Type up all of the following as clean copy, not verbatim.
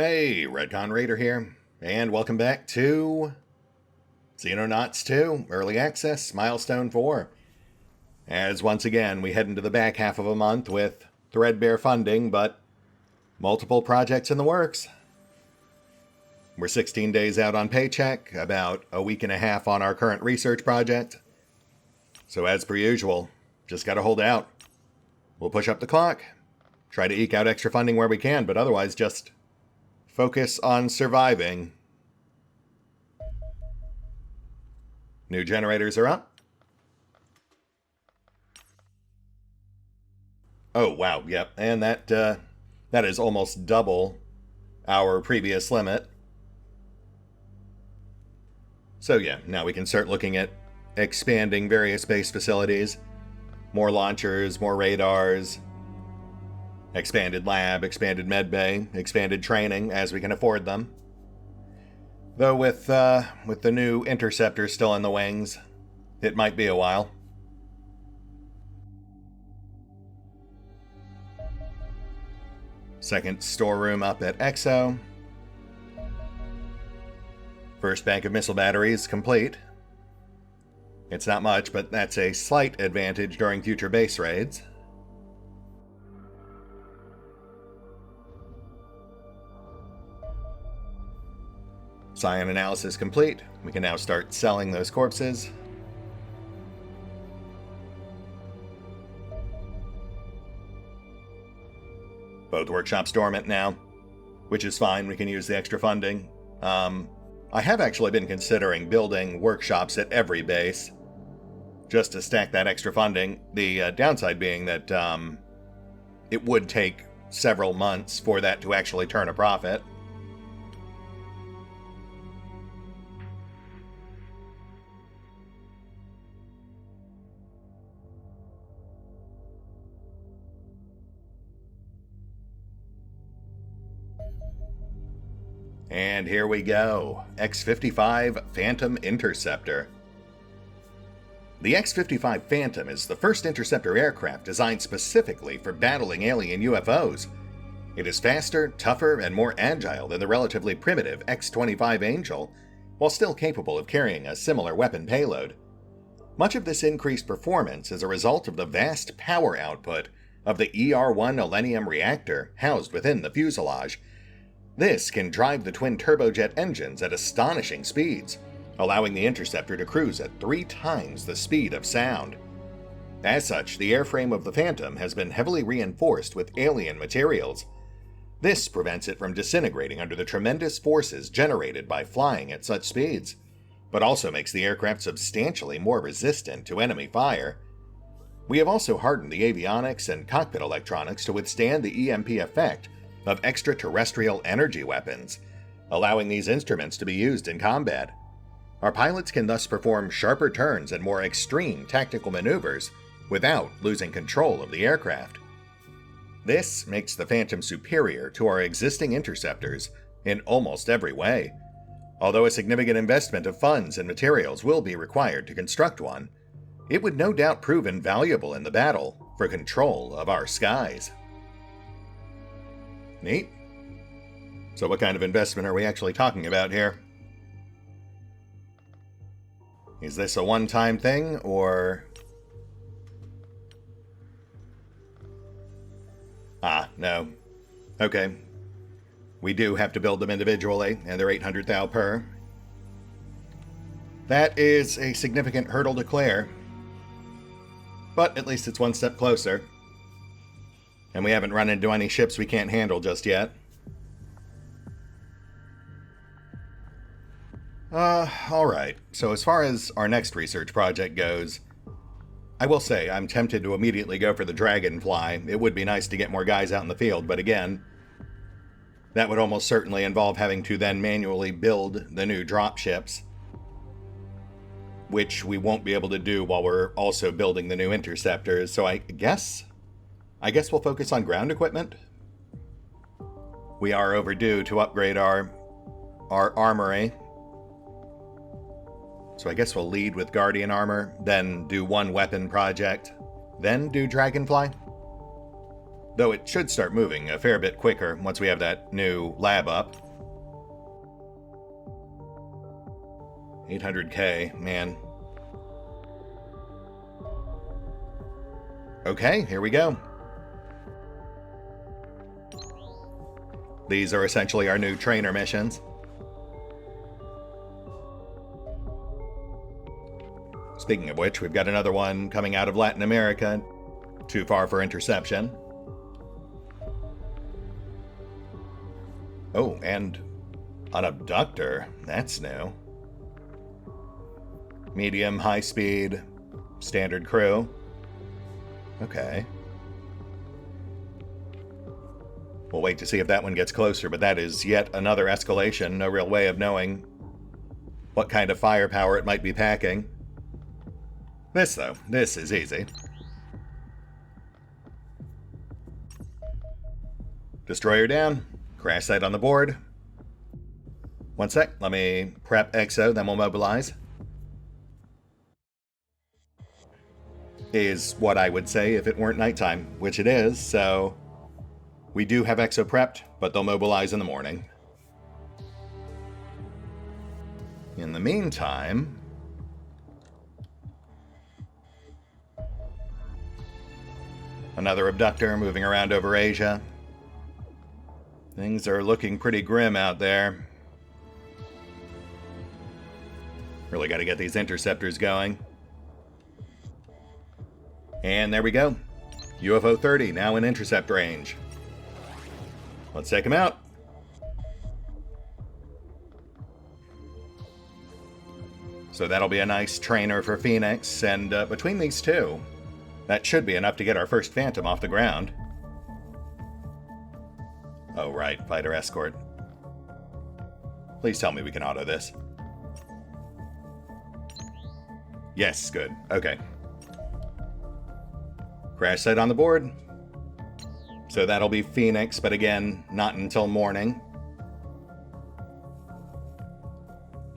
Hey, RetconRaider here, and welcome back to Xenonauts 2, Early Access, Milestone 4. As once again, we head into the back half of a month with threadbare funding, but multiple projects in the works. We're 16 days out on paycheck, about a week and a half on our current research project. So as per usual, just gotta hold out. We'll push up the clock, try to eke out extra funding where we can, but otherwise just focus on surviving. New generators are up. Oh, wow, yep. And that is almost double our previous limit. So yeah, now we can start looking at expanding various base facilities. More launchers, more radars, expanded lab, expanded medbay, expanded training as we can afford them. Though with the new interceptor still in the wings, it might be a while. Second storeroom up at Exo. First bank of missile batteries complete. It's not much, but that's a slight advantage during future base raids. Scion analysis complete. We can now start selling those corpses. Both workshops dormant now, which is fine. We can use the extra funding. I have actually been considering building workshops at every base, just to stack that extra funding. The downside being that it would take several months for that to actually turn a profit. And here we go, X-55 Phantom Interceptor. The X-55 Phantom is the first interceptor aircraft designed specifically for battling alien UFOs. It is faster, tougher, and more agile than the relatively primitive X-25 Angel, while still capable of carrying a similar weapon payload. Much of this increased performance is a result of the vast power output of the ER-1 Millennium reactor housed within the fuselage. This can drive the twin turbojet engines at astonishing speeds, allowing the interceptor to cruise at 3 times the speed of sound. As such, the airframe of the Phantom has been heavily reinforced with alien materials. This prevents it from disintegrating under the tremendous forces generated by flying at such speeds, but also makes the aircraft substantially more resistant to enemy fire. We have also hardened the avionics and cockpit electronics to withstand the EMP effect of extraterrestrial energy weapons, allowing these instruments to be used in combat. Our pilots can thus perform sharper turns and more extreme tactical maneuvers without losing control of the aircraft. This makes the Phantom superior to our existing interceptors in almost every way. Although a significant investment of funds and materials will be required to construct one, it would no doubt prove invaluable in the battle for control of our skies. Neat. So what kind of investment are we actually talking about here? Is this a one-time thing, or... Ah, no. Okay. We do have to build them individually, and they're 800,000 per. That is a significant hurdle to clear. But at least it's one step closer. And we haven't run into any ships we can't handle just yet. Alright. So as far as our next research project goes, I will say I'm tempted to immediately go for the Dragonfly. It would be nice to get more guys out in the field, but again, that would almost certainly involve having to then manually build the new dropships, which we won't be able to do while we're also building the new interceptors, so I guess we'll focus on ground equipment. We are overdue to upgrade our armory. So I guess we'll lead with Guardian Armor, then do one weapon project, then do Dragonfly. Though it should start moving a fair bit quicker once we have that new lab up. 800k, man. Okay, here we go. These are essentially our new trainer missions. Speaking of which, we've got another one coming out of Latin America. Too far for interception. Oh, and an abductor. That's new. Medium, high speed, standard crew. Okay. We'll wait to see if that one gets closer, but that is yet another escalation. No real way of knowing what kind of firepower it might be packing. This, though, this is easy. Destroyer down. Crash site on the board. One sec, let me prep Exo, then we'll mobilize. Is what I would say if it weren't nighttime, which it is, so we do have Exo prepped, but they'll mobilize in the morning. In the meantime, another abductor moving around over Asia. Things are looking pretty grim out there. Really got to get these interceptors going. And there we go. UFO 30 now in intercept range. Let's take him out. So that'll be a nice trainer for Phoenix, and between these two, that should be enough to get our first Phantom off the ground. Oh, right, fighter escort. Please tell me we can auto this. Yes, good. Okay. Crash site on the board. So that'll be Phoenix, but again, not until morning.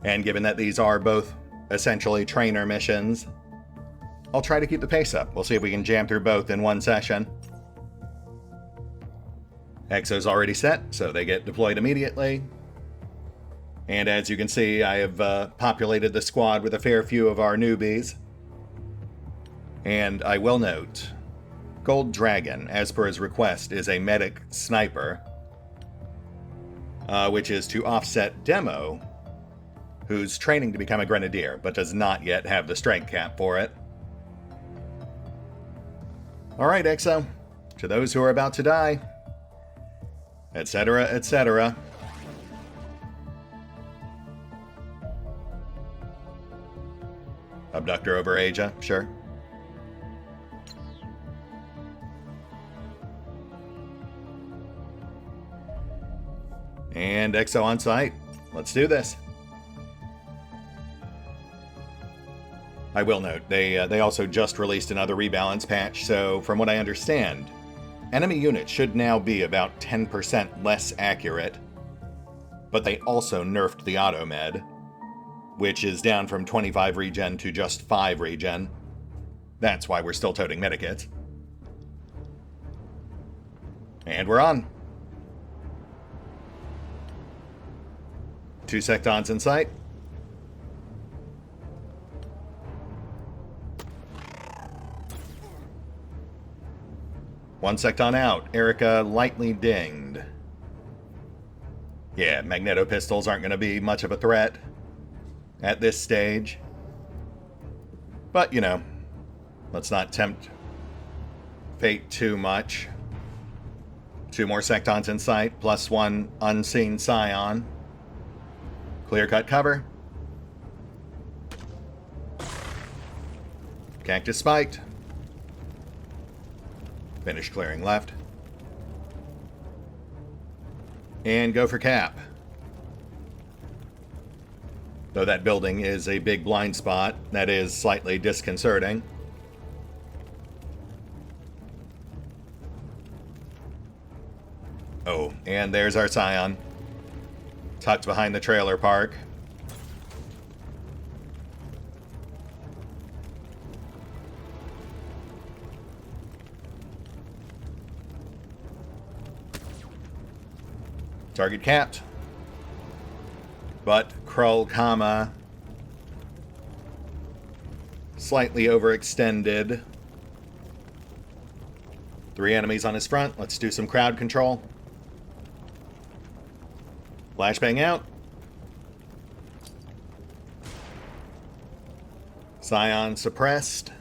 And given that these are both essentially trainer missions, I'll try to keep the pace up. We'll see if we can jam through both in one session. Exo's already set, so they get deployed immediately. And as you can see, I have populated the squad with a fair few of our newbies. And I will note, Gold Dragon, as per his request, is a medic sniper, which is to offset Demo, who's training to become a grenadier, but does not yet have the strength cap for it. Alright, Exo, to those who are about to die, etc., etc. Abductor over Asia, sure. And Exo on site. Let's do this. I will note, they also just released another rebalance patch, so from what I understand, enemy units should now be about 10% less accurate, but they also nerfed the auto med, which is down from 25 regen to just 5 regen. That's why we're still toting medikits. And we're on. 2 sectons in sight. One secton out. Erica lightly dinged. Yeah, magneto pistols aren't going to be much of a threat at this stage. But, you know, let's not tempt fate too much. 2 more sectons in sight, plus 1 unseen scion. Clear-cut cover. Cactus spiked. Finish clearing left. And go for cap. Though that building is a big blind spot, that is slightly disconcerting. Oh, and there's our scion. Tucked behind the trailer park. Target capped. But Krull, comma, slightly overextended. 3 enemies on his front. Let's do some crowd control. Flashbang out. Scion suppressed.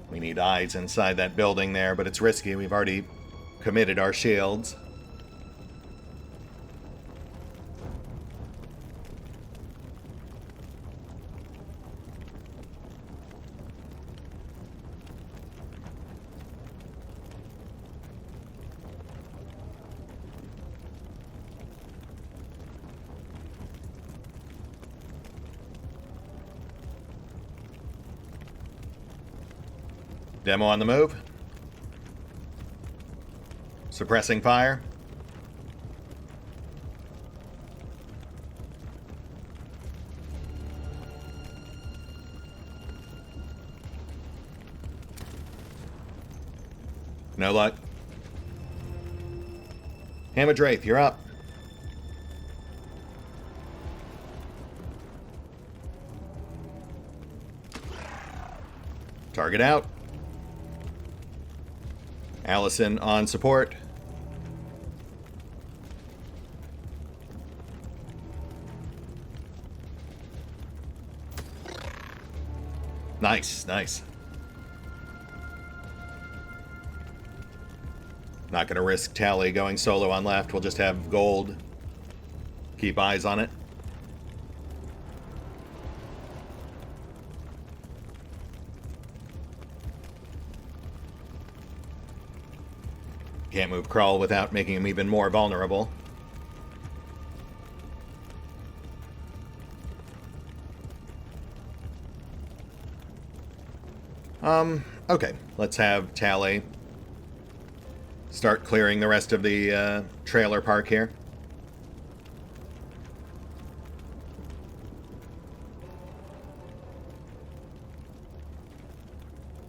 We need eyes inside that building there, but it's risky. We've already committed our shields. Demo on the move. Suppressing fire. No luck. Hamadwraith, you're up. Target out. Allison on support. Nice, nice. Not going to risk Tally going solo on left. We'll just have gold. Keep eyes on it. Can't move Krull without making him even more vulnerable. Okay. Let's have Tally start clearing the rest of the trailer park here.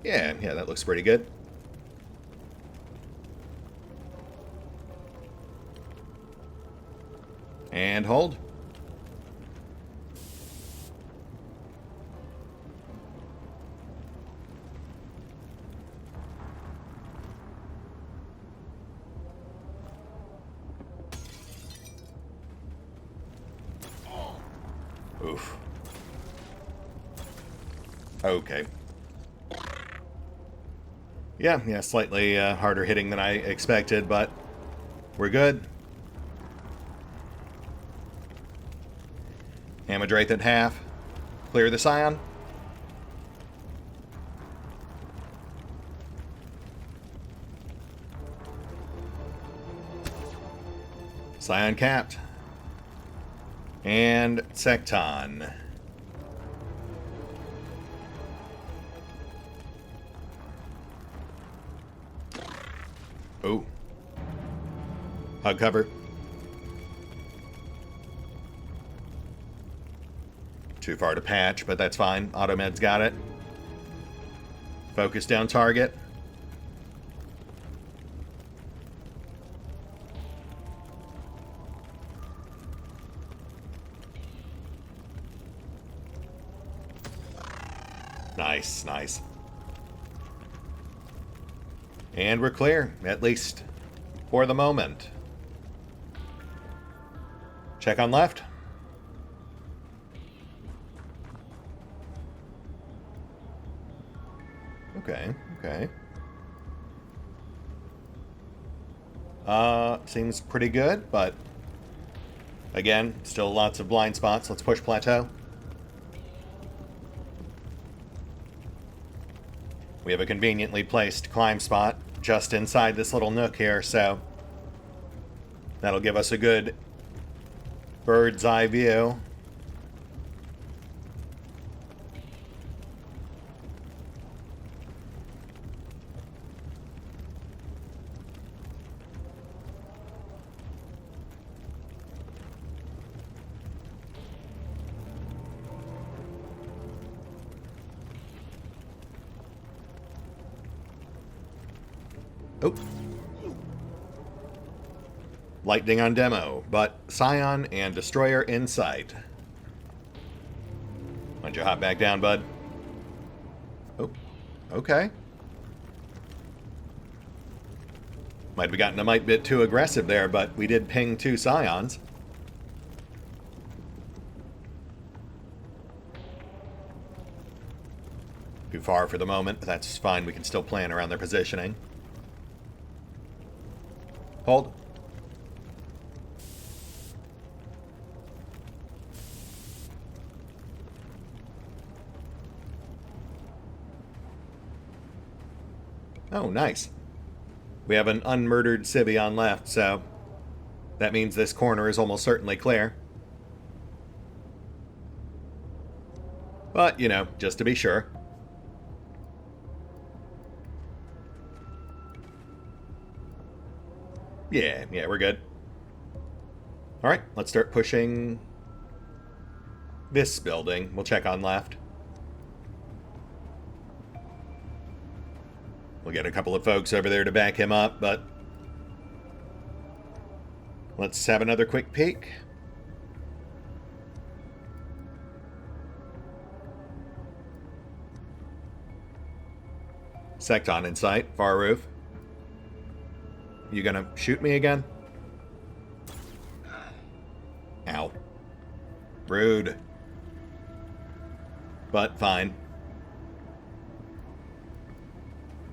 Yeah, that looks pretty good. And hold. Oof. Okay. Yeah, slightly harder hitting than I expected, but we're good. Hamadwraith at half. Clear the Scion. Scion capped. And Secton. Oh. Hug cover. Too far to patch, but that's fine. Automed's got it. Focus down target. Nice, nice. And we're clear, at least for the moment. Check on left. Okay. Seems pretty good, but again, still lots of blind spots. Let's push plateau. We have a conveniently placed climb spot just inside this little nook here, so that'll give us a good bird's eye view. Oh. Lightning on demo, but Scion and Destroyer in sight. Why don't you hop back down, bud? Oh, okay. Might have gotten a mite bit too aggressive there, but we did ping 2 Scions. Too far for the moment, but that's fine. We can still plan around their positioning. Hold. Oh, nice. We have an unmurdered civvy on left, so that means this corner is almost certainly clear. But, you know, just to be sure. Yeah, we're good. Alright, let's start pushing this building. We'll check on left. We'll get a couple of folks over there to back him up, but let's have another quick peek. Secton in sight, far roof. You gonna shoot me again? Ow. Rude. But fine.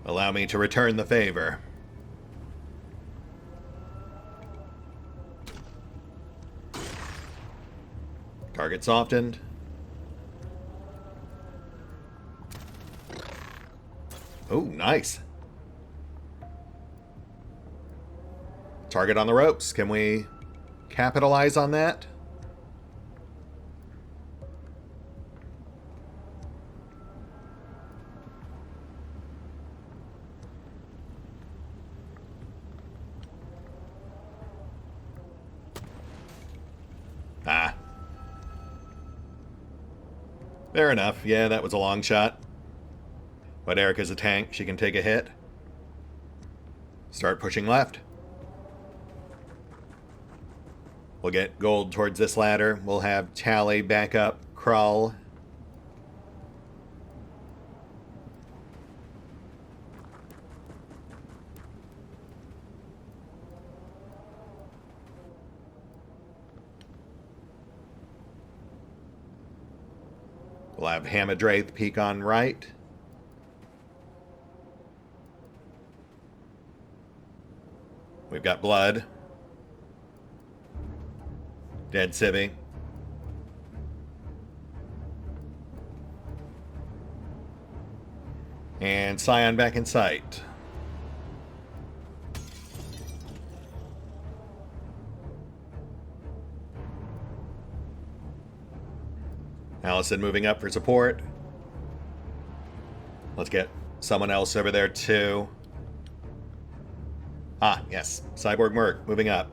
Allow me to return the favor. Target softened. Oh, nice. Target on the ropes. Can we capitalize on that? Ah. Fair enough. Yeah, that was a long shot. But Erica's a tank. She can take a hit. Start pushing left. We'll get gold towards this ladder. We'll have Tally back up. Krull. We'll have Hamadwraith peek on right. We've got blood. Dead civvy. And Scion back in sight. Allison moving up for support. Let's get someone else over there too. Ah, yes. Cyborg Merc moving up.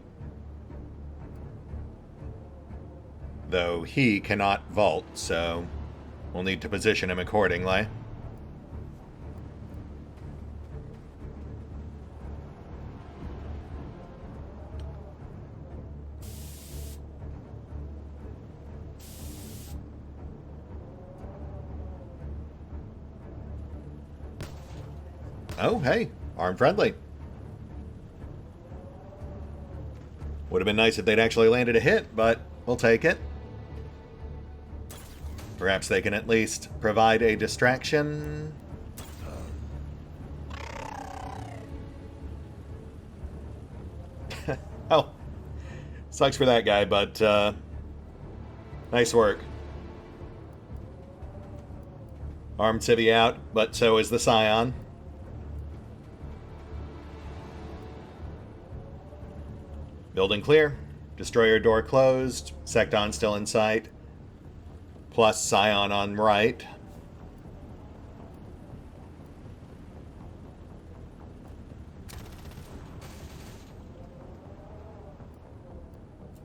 Though he cannot vault, so we'll need to position him accordingly. Oh, hey, arm friendly. Would have been nice if they'd actually landed a hit, but we'll take it. Perhaps they can at least provide a distraction. Oh, sucks for that guy, but nice work. Armed civvy out, but so is the Scion. Building clear. Destroyer door closed. Secton still in sight. Plus Scion on right.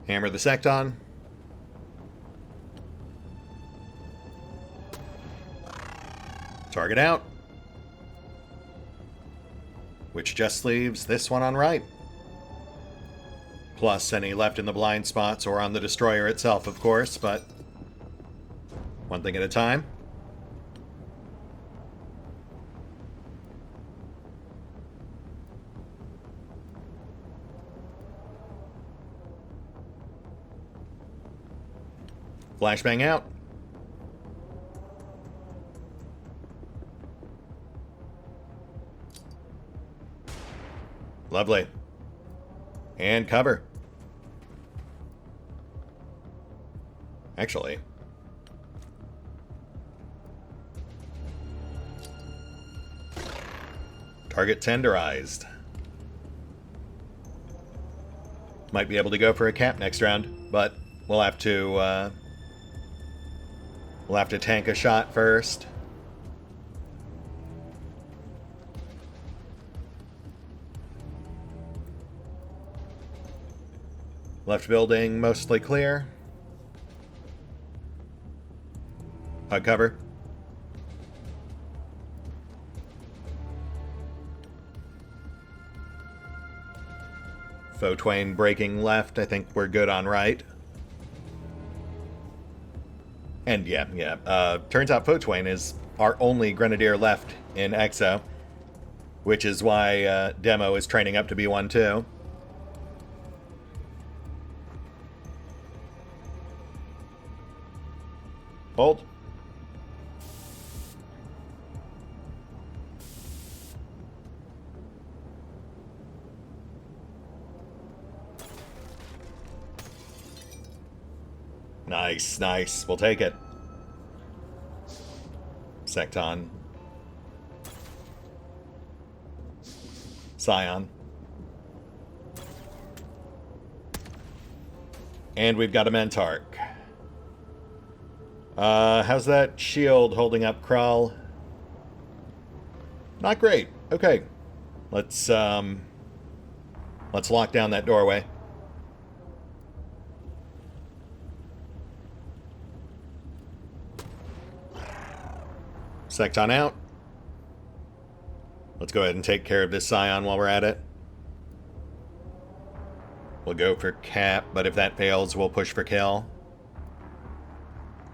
Hammer the Secton. Target out. which just leaves this one on right. Plus any left in the blind spots or on the destroyer itself, of course, but one thing at a time. Flashbang out. Lovely. And cover. Actually. Target tenderized. Might be able to go for a cap next round, but we'll have to tank a shot first. Left building mostly clear. Hug cover. Foe Twain breaking left. I think we're good on right. And yeah. Turns out Foe Twain is our only Grenadier left in Exo, which is why Demo is training up to be one too. Hold. Nice, nice. We'll take it. Secton. Scion. And we've got a Mentarch. How's that shield holding up, Krull? Not great. Okay. Let's lock down that doorway. Secton out. Let's go ahead and take care of this Scion while we're at it. We'll go for cap, but if that fails, we'll push for kill.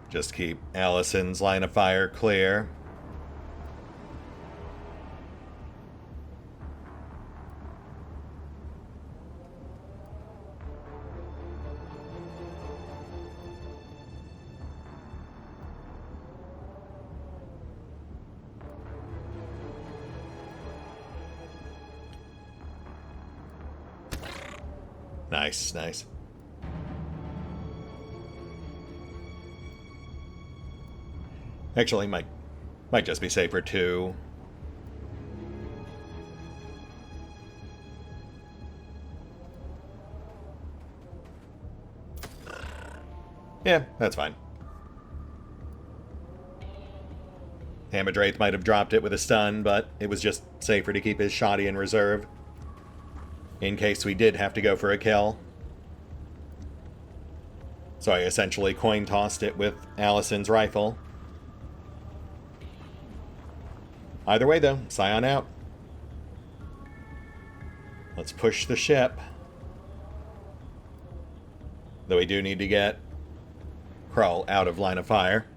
Just keep Allison's line of fire clear. Nice, nice. Actually, might just be safer too. Yeah, that's fine. Hamadwraith might have dropped it with a stun, but it was just safer to keep his shoddy in reserve, in case we did have to go for a kill. So I essentially coin-tossed it with Allison's rifle. Either way, though, Scion out. Let's push the ship. Though we do need to get Krull out of line of fire.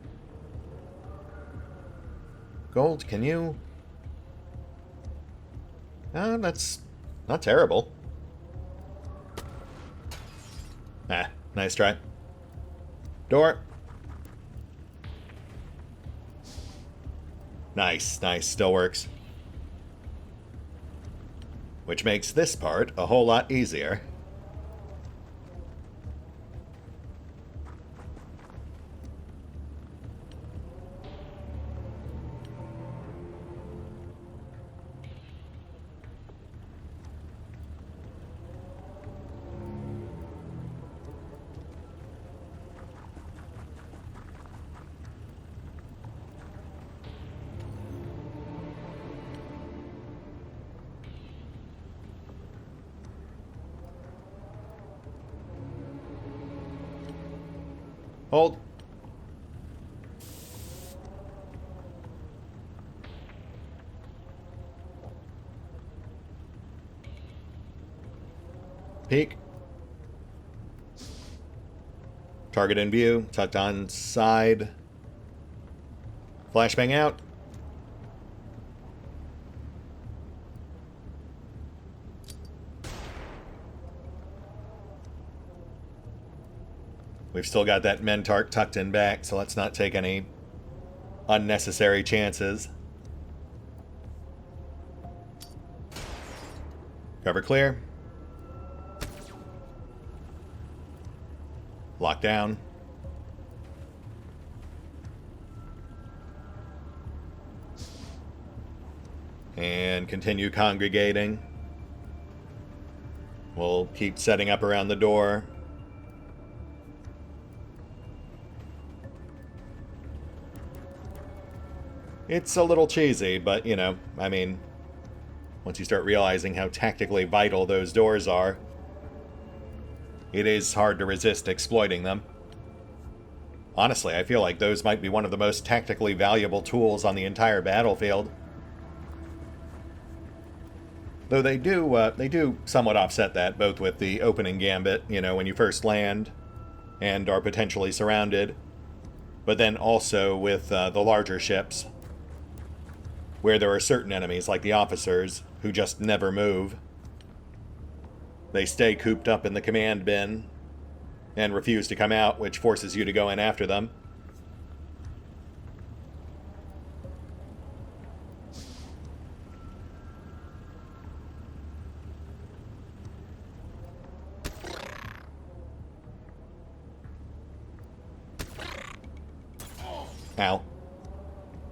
Gold, can you... that's not terrible. Ah, nice try. Door. Nice, nice, still works. Which makes this part a whole lot easier. Hold. Peek. Target in view. Tucked on side. Flashbang out. We've still got that Mentark tucked in back, so let's not take any unnecessary chances. Cover clear. Lock down. And continue congregating. We'll keep setting up around the door. It's a little cheesy, but, you know, I mean, once you start realizing how tactically vital those doors are, it is hard to resist exploiting them. Honestly, I feel like those might be one of the most tactically valuable tools on the entire battlefield. Though they do somewhat offset that, both with the opening gambit, you know, when you first land and are potentially surrounded, but then also with the larger ships, where there are certain enemies, like the officers, who just never move. They stay cooped up in the command bin and refuse to come out, which forces you to go in after them. Ow.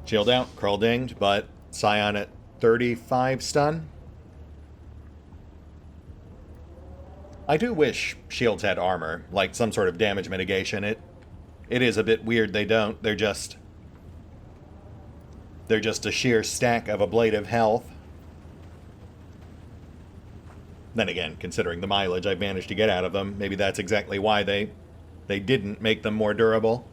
Shield out, curl dinged, but Scion at 35 stun. I do wish shields had armor, like some sort of damage mitigation. It is a bit weird they don't. They're just a sheer stack of ablative health. Then again, considering the mileage I've managed to get out of them, maybe that's exactly why they didn't make them more durable.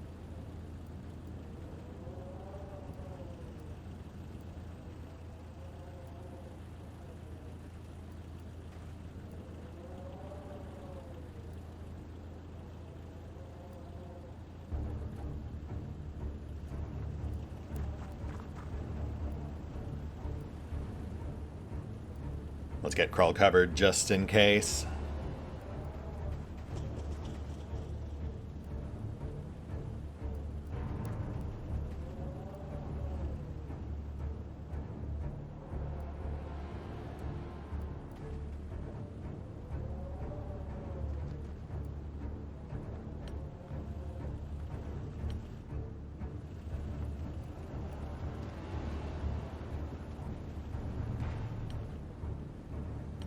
Let's get crawl covered just in case.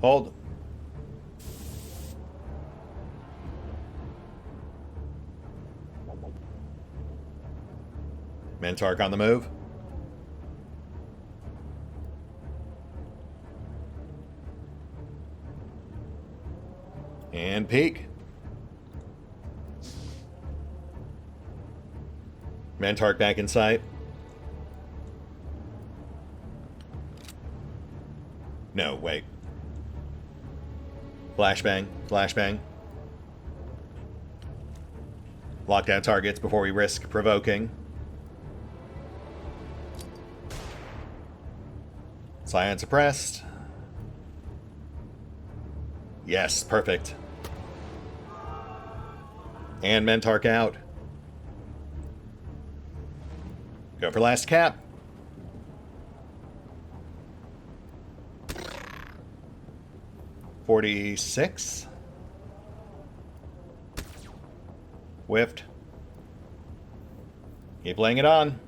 Hold. Mentark on the move. And peek. Mentark back in sight. No, wait. Flashbang, flashbang. Lock down targets before we risk provoking. Scion suppressed. Yes, perfect. And Mentark out. Go for last cap. .46. Whiffed. Keep laying it on.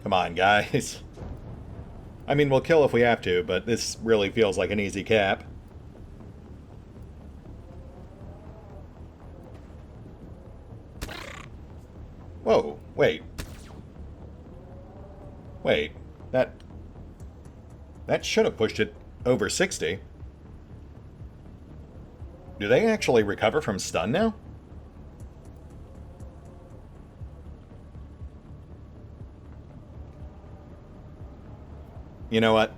Come on, guys. I mean, we'll kill if we have to, but this really feels like an easy cap. Whoa, wait. Wait, that should have pushed it over 60. Do they actually recover from stun now? You know what?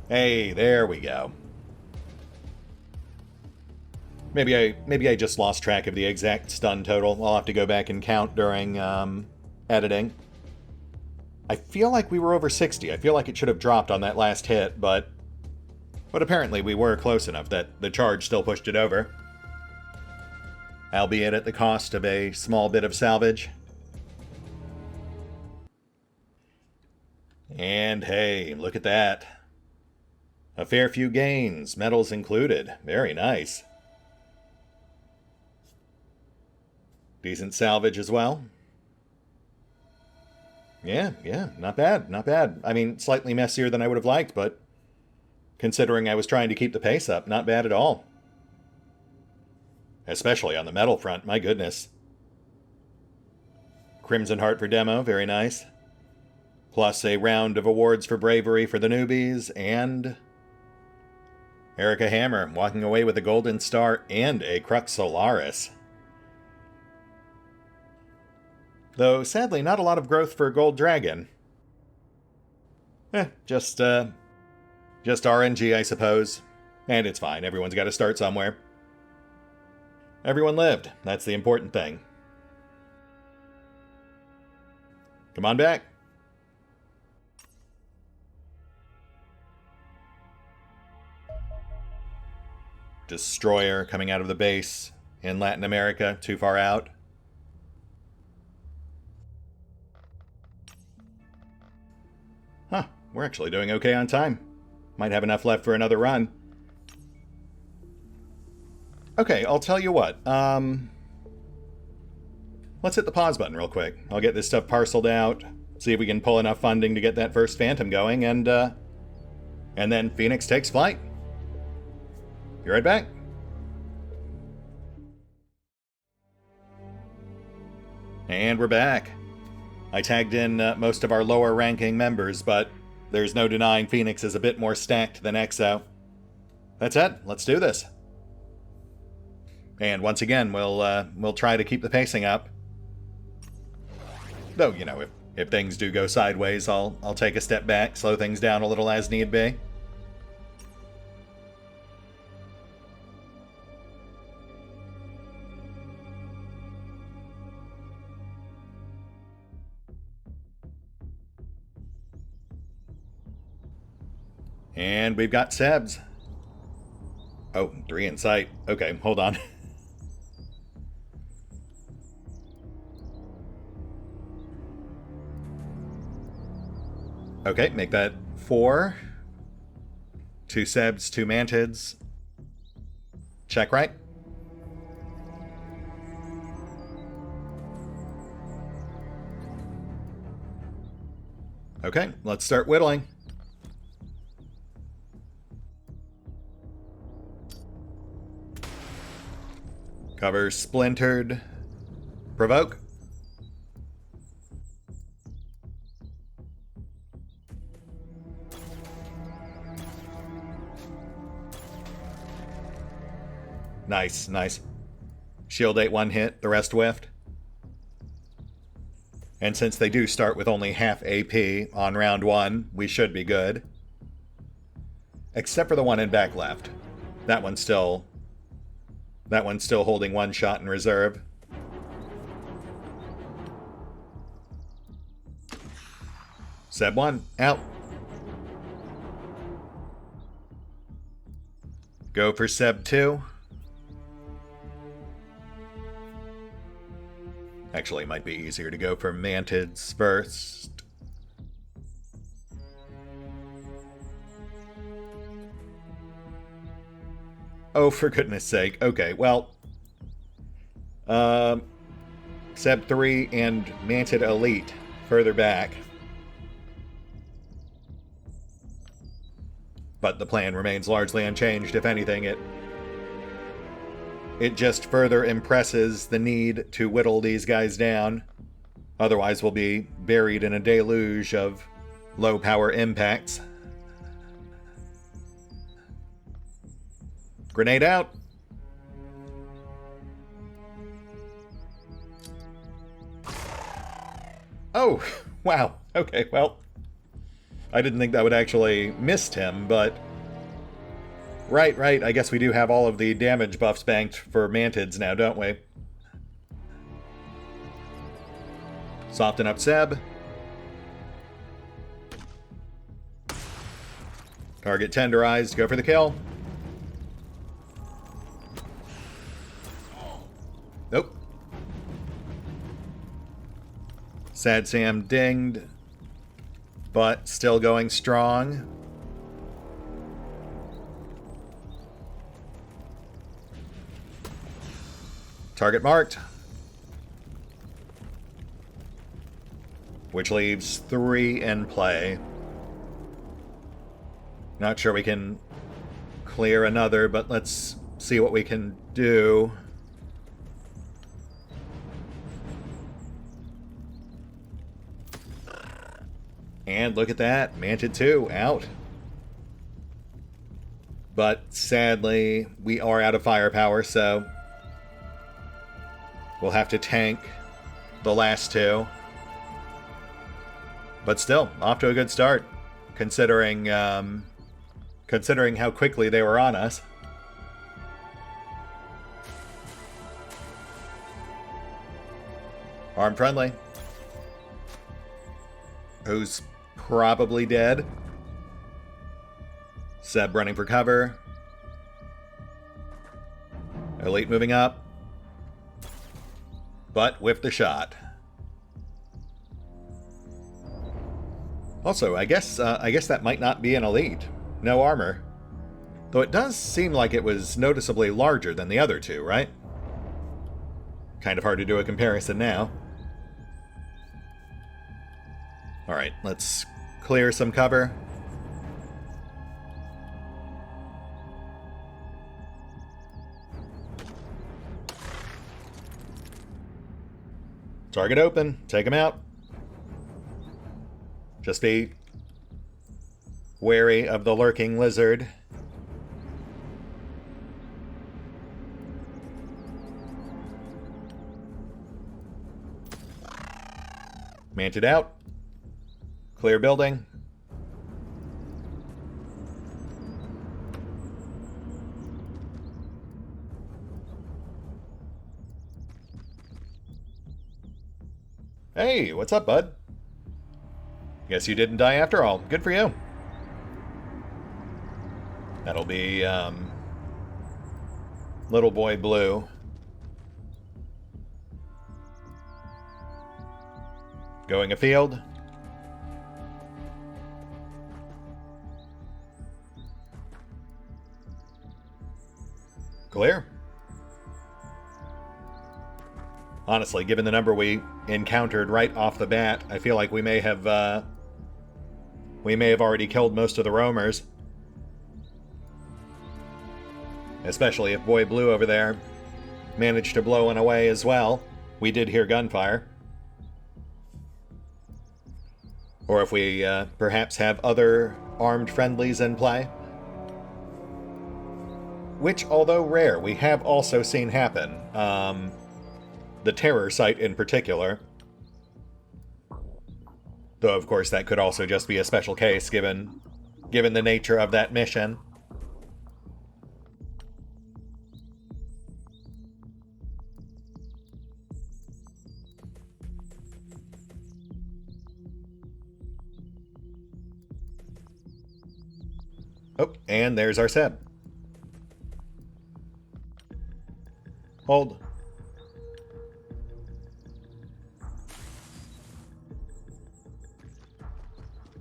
Hey, there we go. Maybe I just lost track of the exact stun total. I'll have to go back and count during editing. I feel like we were over 60. I feel like it should have dropped on that last hit, but apparently we were close enough that the charge still pushed it over. Albeit at the cost of a small bit of salvage. And hey, look at that. A fair few gains, medals included. Very nice. Decent salvage as well. Yeah, not bad, not bad. I mean, slightly messier than I would have liked, but considering I was trying to keep the pace up, not bad at all. Especially on the medal front, my goodness. Crimson Heart for demo, very nice. Plus a round of awards for bravery for the newbies, and Erica Hammer walking away with a Golden Star and a Crux Solaris. Though, sadly, not a lot of growth for Gold Dragon. Just RNG, I suppose. And it's fine, everyone's got to start somewhere. Everyone lived, that's the important thing. Come on back. Destroyer coming out of the base in Latin America, too far out. Huh, we're actually doing okay on time. Might have enough left for another run. Okay, I'll tell you what. Let's hit the pause button real quick. I'll get this stuff parceled out, see if we can pull enough funding to get that first Phantom going, and then Phoenix takes flight. Be right back. And we're back. I tagged in most of our lower ranking members, but there's no denying Phoenix is a bit more stacked than Exo. That's it. Let's do this. And once again, we'll try to keep the pacing up. Though, you know, if things do go sideways, I'll take a step back, slow things down a little as need be. And we've got Sebs. Oh, 3 in sight. Okay, hold on. Okay, make that 4. 2 Sebs, 2 Mantids. Check right. Okay, let's start whittling. Cover splintered. Provoke. Nice, nice. Shield 8 one hit, the rest whiffed. And since they do start with only half AP on round 1, we should be good. Except for the one in back left. That one's still holding 1 shot in reserve. Seb 1, out. Go for Seb 2. Actually, it might be easier to go for Mantids first. Oh, for goodness sake. Okay, well. Seb 3 and Mantid Elite further back. But the plan remains largely unchanged. If anything, it just further impresses the need to whittle these guys down. Otherwise, we'll be buried in a deluge of low-power impacts. Grenade out. Oh, wow. Okay, well, I didn't think that would actually missed him, but... Right. I guess we do have all of the damage buffs banked for Mantids now, don't we? Soften up Seb. Target tenderized. Go for the kill. Nope. Sad Sam dinged, but still going strong. Target marked. Which leaves 3 in play. Not sure we can clear another, but let's see what we can do. And look at that, Mantid 2 out. But sadly, we are out of firepower, so we'll have to tank the last 2. But still, off to a good start, considering how quickly they were on us. Arm friendly. Who's probably dead. Seb running for cover. Elite moving up. But whiffed the shot. Also, I guess that might not be an elite. No armor. Though it does seem like it was noticeably larger than the other 2, right? Kind of hard to do a comparison now. Alright, let's clear some cover. Target open. Take him out. Just be wary of the lurking lizard. Mantid out. Clear building. Hey, what's up, bud? Guess you didn't die after all. Good for you. That'll be, Little Boy Blue. Going afield. Clear. Honestly, given the number we encountered right off the bat, I feel like we may have already killed most of the roamers. Especially if Boy Blue over there managed to blow one away as well. We did hear gunfire. Or if we perhaps have other armed friendlies in play. Which, although rare, we have also seen happen. The terror site in particular. Though, of course, that could also just be a special case, given the nature of that mission. Oh, and there's our Seb. Hold.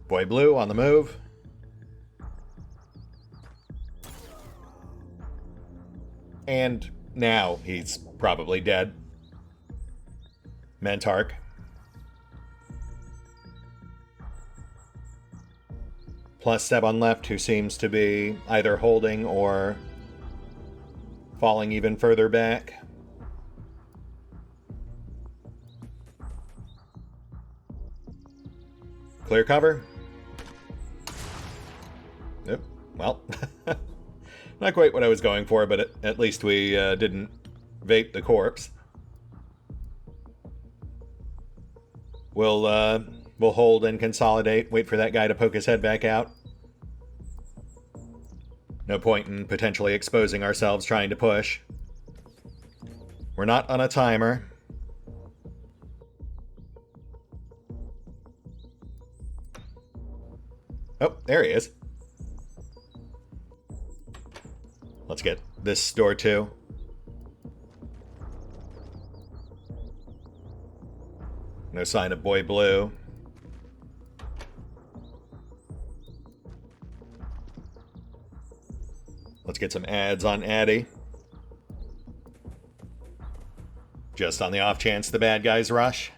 Boy Blue on the move. And now he's probably dead. Mentark. Plus Seb on left, who seems to be either holding or falling even further back. Clear cover. Yep. Well, not quite what I was going for, but at least we didn't vape the corpse. We'll hold and consolidate, wait for that guy to poke his head back out. No point in potentially exposing ourselves trying to push. We're not on a timer. Oh, there he is. Let's get this door too. No sign of Boy Blue. Let's get some ads on Addy. Just on the off chance the bad guys rush.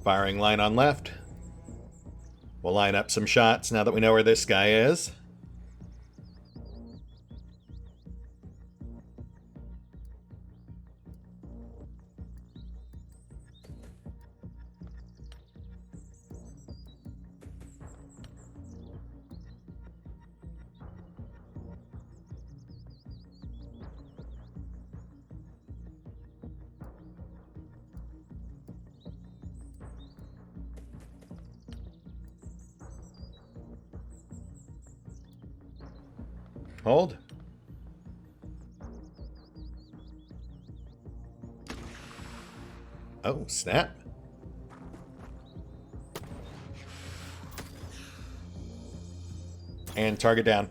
Firing line on left. We'll line up some shots now that we know where this guy is. Hold. Oh, snap. And target down.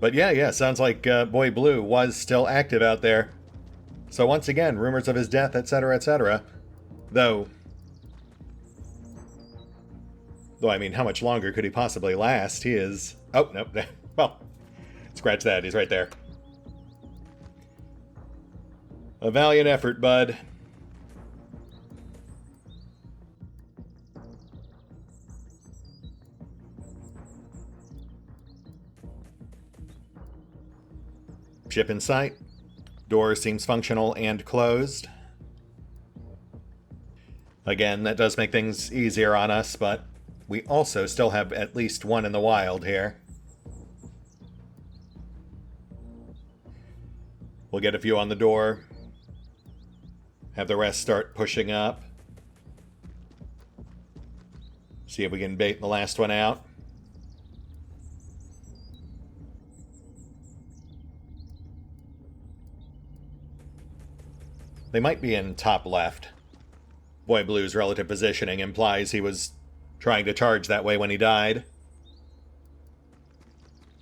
But yeah, sounds like Boy Blue was still active out there. So once again, rumors of his death, etc., etc. Though, I mean, how much longer could he possibly last? He is... Oh, nope. Well, scratch that. He's right there. A valiant effort, bud. Ship in sight. Door seems functional and closed. Again, that does make things easier on us, but we also still have at least one in the wild here. We'll get a few on the door. Have the rest start pushing up. See if we can bait the last one out. They might be in top left. Boy Blue's relative positioning implies he was trying to charge that way when he died.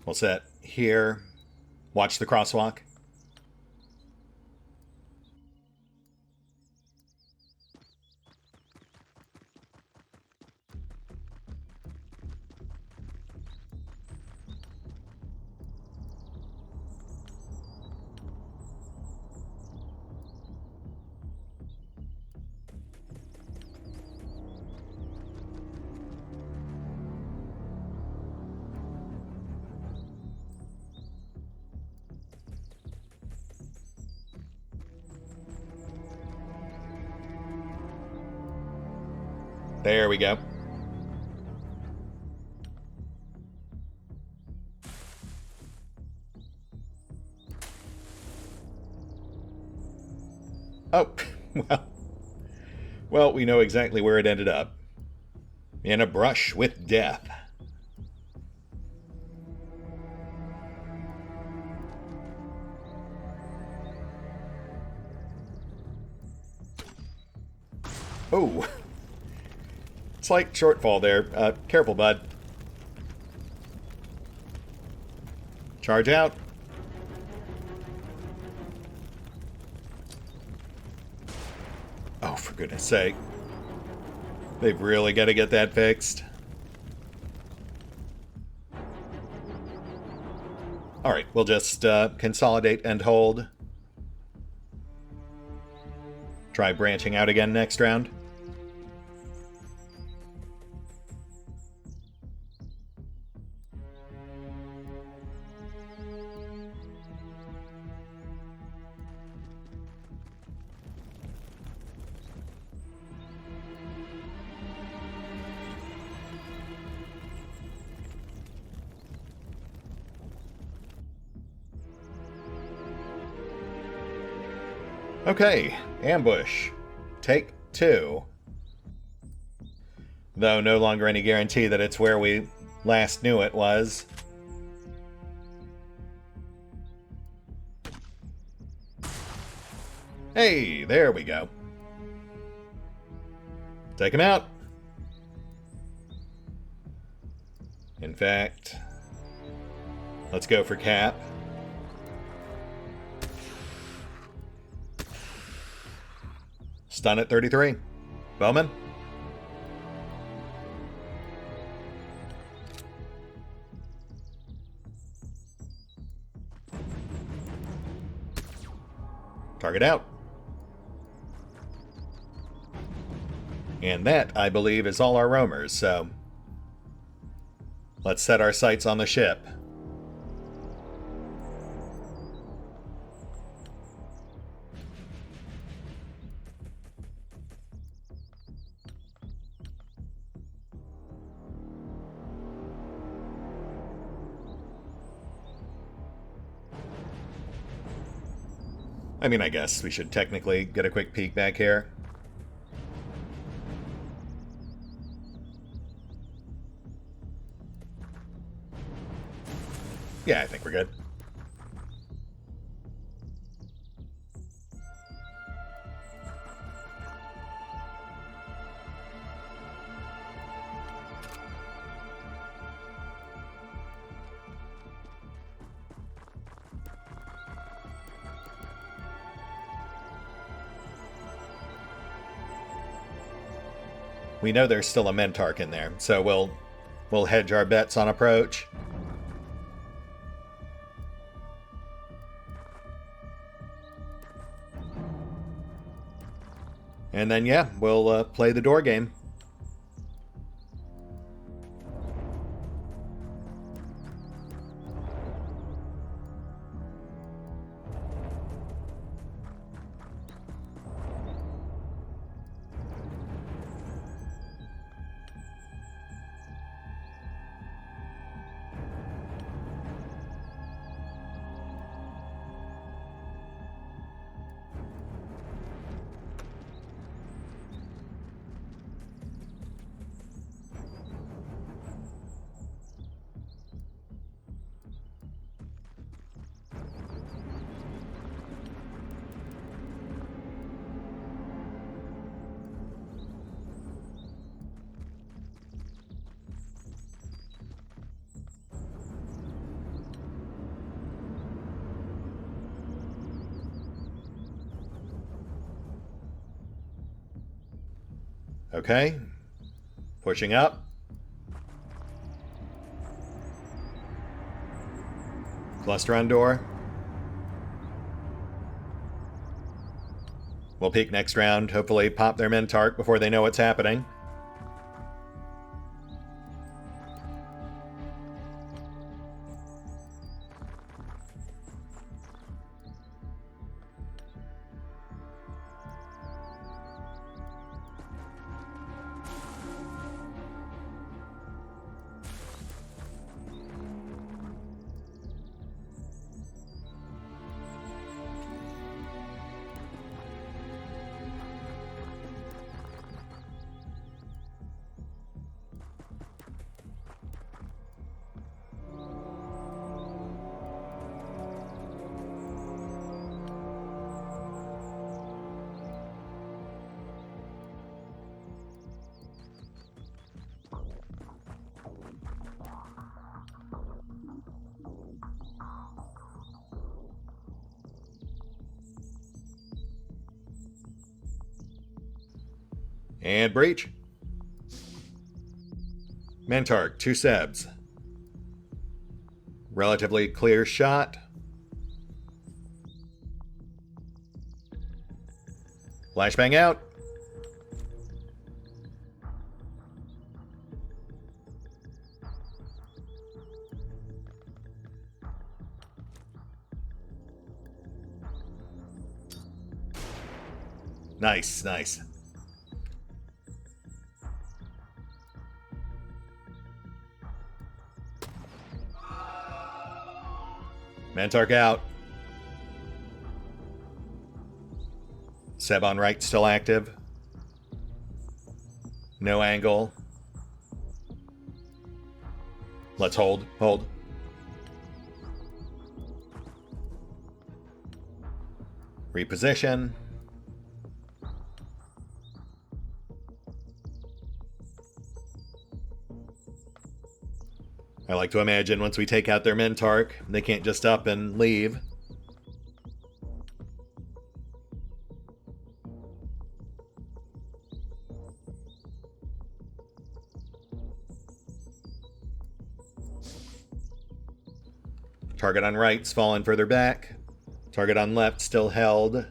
We'll set here. Watch the crosswalk. There we go. Oh, well, we know exactly where it ended up. In a brush with death. Oh. Slight shortfall there. Careful, bud. Charge out. Oh, for goodness sake. They've really got to get that fixed. Alright, we'll just consolidate and hold. Try branching out again next round. Okay, ambush. Take 2. Though no longer any guarantee that it's where we last knew it was. Hey, there we go. Take him out. In fact, let's go for cap. Stun at 33. Bowman. Target out. And that, I believe, is all our roamers, so let's set our sights on the ship. I mean, I guess we should technically get a quick peek back here. Yeah, I think we're good. We know there's still a Mentarch in there, so we'll hedge our bets on approach. And then, yeah, we'll play the door game. Okay. Pushing up. Cluster on door. We'll peek next round, hopefully pop their Mentarch before they know what's happening. And breach. Mentarch, 2 Sebs. Relatively clear shot. Flashbang out. Nice, nice. Mantark out. Seb on right still active. No angle. Let's hold. Hold. Reposition. I like to imagine once we take out their Mentark, they can't just up and leave. Target on right's fallen further back. Target on left still held.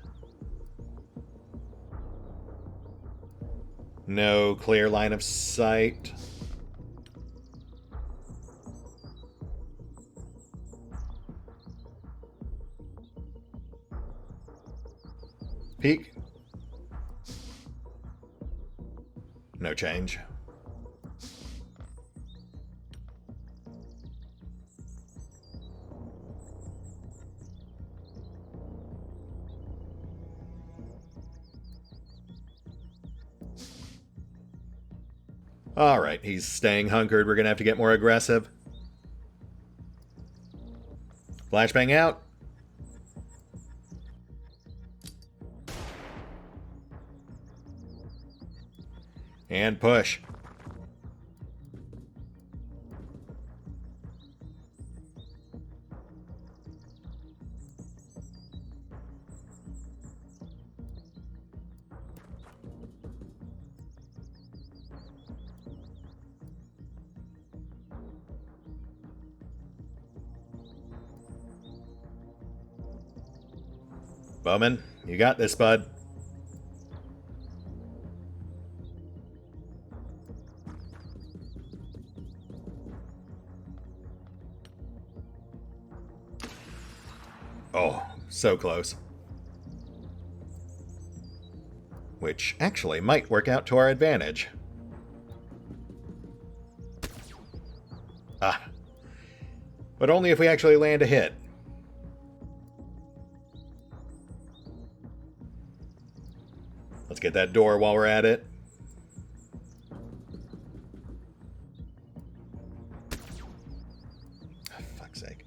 No clear line of sight. Peek. No change. Alright, he's staying hunkered. We're going to have to get more aggressive. Flashbang out. And push. Bowman, you got this, bud. Oh, so close. Which actually might work out to our advantage. Ah. But only if we actually land a hit. Let's get that door while we're at it. Oh, fuck's sake.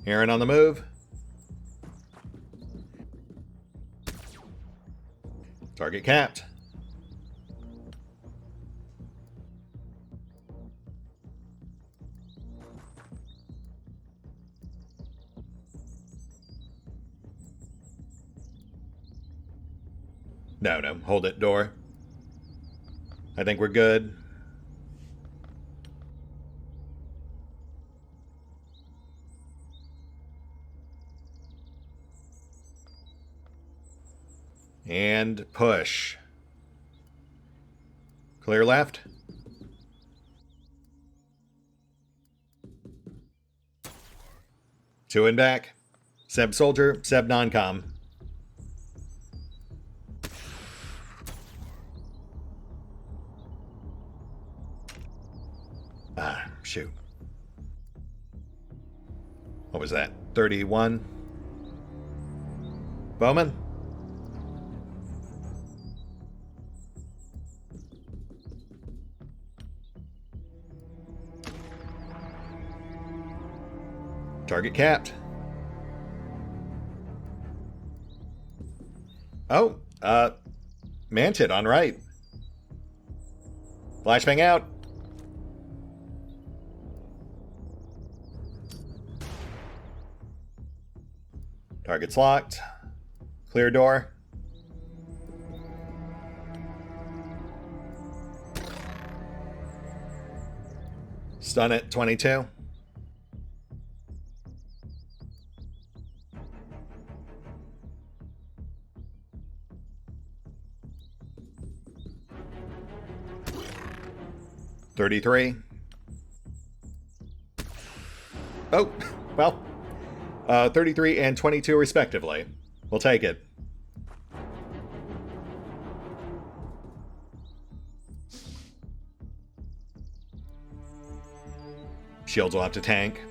Aaron on the move. Target capped. No, hold it, door. I think we're good. And push. Clear left. Two in back. Seb soldier, Seb non-com. Ah, shoot. What was that? 31? Bowman? Target capped. Oh, Manted on right. Flashbang out. Target's locked. Clear door. Stun at 22. 33. Oh, well, 33 and 22 respectively. We'll take it. Shields will have to tank.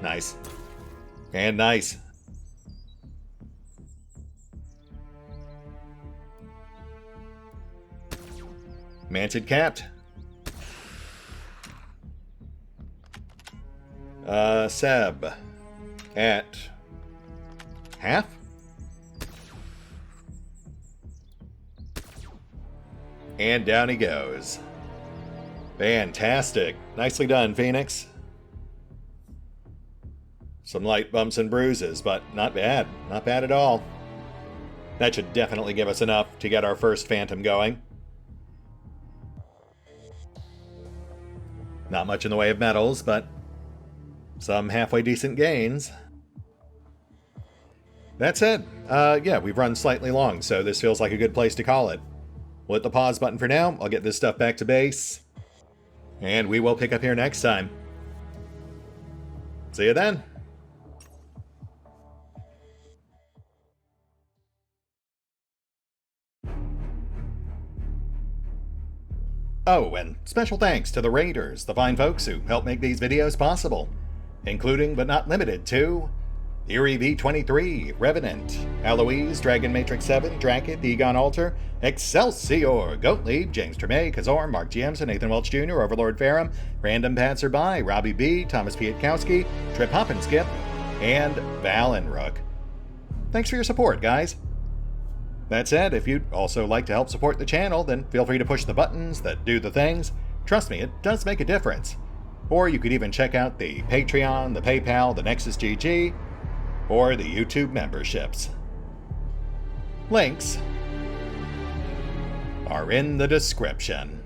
Nice. And nice. Manted capped. Seb. At half? And down he goes. Fantastic. Nicely done, Phoenix. Some light bumps and bruises, but not bad. Not bad at all. That should definitely give us enough to get our first Phantom going. Not much in the way of medals, but some halfway decent gains. That said, yeah, we've run slightly long, so this feels like a good place to call it. We'll hit the pause button for now. I'll get this stuff back to base. And we will pick up here next time. See you then. Oh, and special thanks to the Raiders, the fine folks who help make these videos possible, including but not limited to Eerie V23, Revenant, Alois, Dragon Matrix 7, Drakiith, EgonAlter, Exsellsior, Gottlieb, James Trimmier, Kazorm, Mark Giemza, Nathan Welch Jr., OverlordPherom, RandomPassrby, RobbyB, Tomasz Piątkowski, Triphoppenskip, and Valinrook. Thanks for your support, guys. That said, if you'd also like to help support the channel, then feel free to push the buttons that do the things. Trust me, it does make a difference. Or you could even check out the Patreon, the PayPal, the Nexus GG, or the YouTube memberships. Links are in the description.